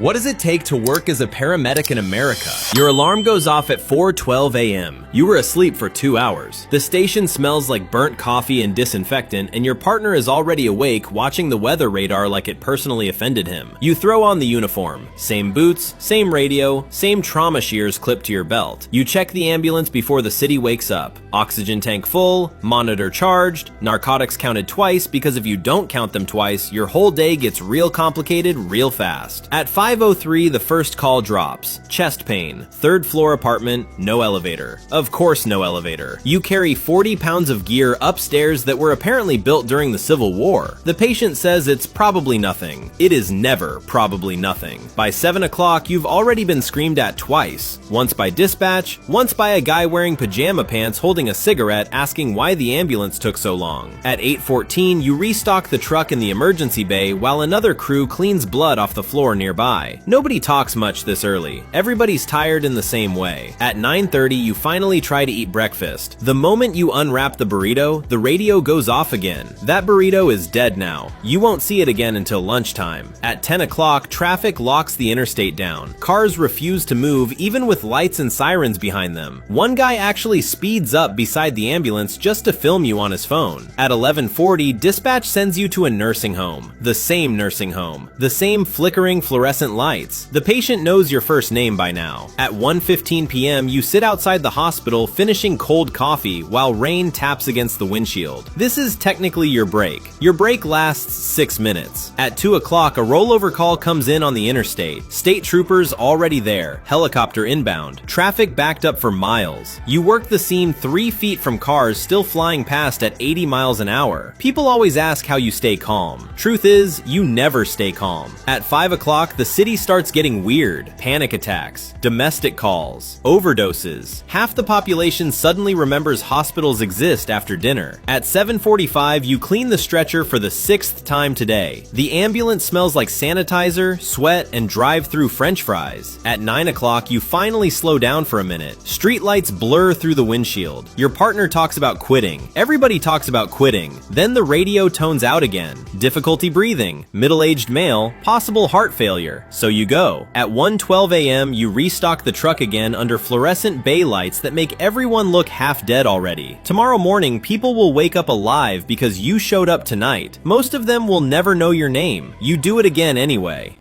What does it take to work as a paramedic in America? Your alarm goes off at 4:12 a.m. You were asleep for 2 hours. The station smells like burnt coffee and disinfectant, and your partner is already awake watching the weather radar like it personally offended him. You throw on the uniform. Same boots, same radio, same trauma shears clipped to your belt. You check the ambulance before the city wakes up. Oxygen tank full, monitor charged, narcotics counted twice because if you don't count them twice, your whole day gets real complicated real fast. At 5:03, the first call drops. Chest pain. Third floor apartment, no elevator. Of course no elevator. You carry 40 pounds of gear upstairs that were apparently built during the Civil War. The patient says it's probably nothing. It is never probably nothing. By 7 o'clock, you've already been screamed at twice. Once by dispatch, once by a guy wearing pajama pants holding a cigarette asking why the ambulance took so long. At 8:14, you restock the truck in the emergency bay while another crew cleans blood off the floor nearby. Nobody talks much this early. Everybody's tired in the same way. At 9:30, you finally try to eat breakfast. The moment you unwrap the burrito, the radio goes off again. That burrito is dead now. You won't see it again until lunchtime. At 10 o'clock, traffic locks the interstate down. Cars refuse to move even with lights and sirens behind them. One guy actually speeds up beside the ambulance just to film you on his phone. At 11:40, dispatch sends you to a nursing home. The same nursing home. The same flickering fluorescent lights. The patient knows your first name by now. At 1:15 p.m., you sit outside the hospital finishing cold coffee while rain taps against the windshield. This is technically your break. Your break lasts 6 minutes. At 2 o'clock, a rollover call comes in on the interstate. State troopers already there. Helicopter inbound. Traffic backed up for miles. You work the scene 3 feet from cars still flying past at 80 miles an hour. People always ask how you stay calm. Truth is, you never stay calm. At 5 o'clock, the city starts getting weird. Panic attacks, domestic calls, overdoses. Half the population suddenly remembers hospitals exist after dinner. At 7:45, you clean the stretcher for the 6th time today. The ambulance smells like sanitizer, sweat, and drive-through French fries. At 9 o'clock, you finally slow down for a minute. Streetlights blur through the windshield. Your partner talks about quitting. Everybody talks about quitting. Then the radio tones out again. Difficulty breathing, middle-aged male, possible heart failure. So you go. At 1:12 a.m., you restock the truck again under fluorescent bay lights that make everyone look half dead already. Tomorrow morning, people will wake up alive because you showed up tonight. Most of them will never know your name. You do it again anyway.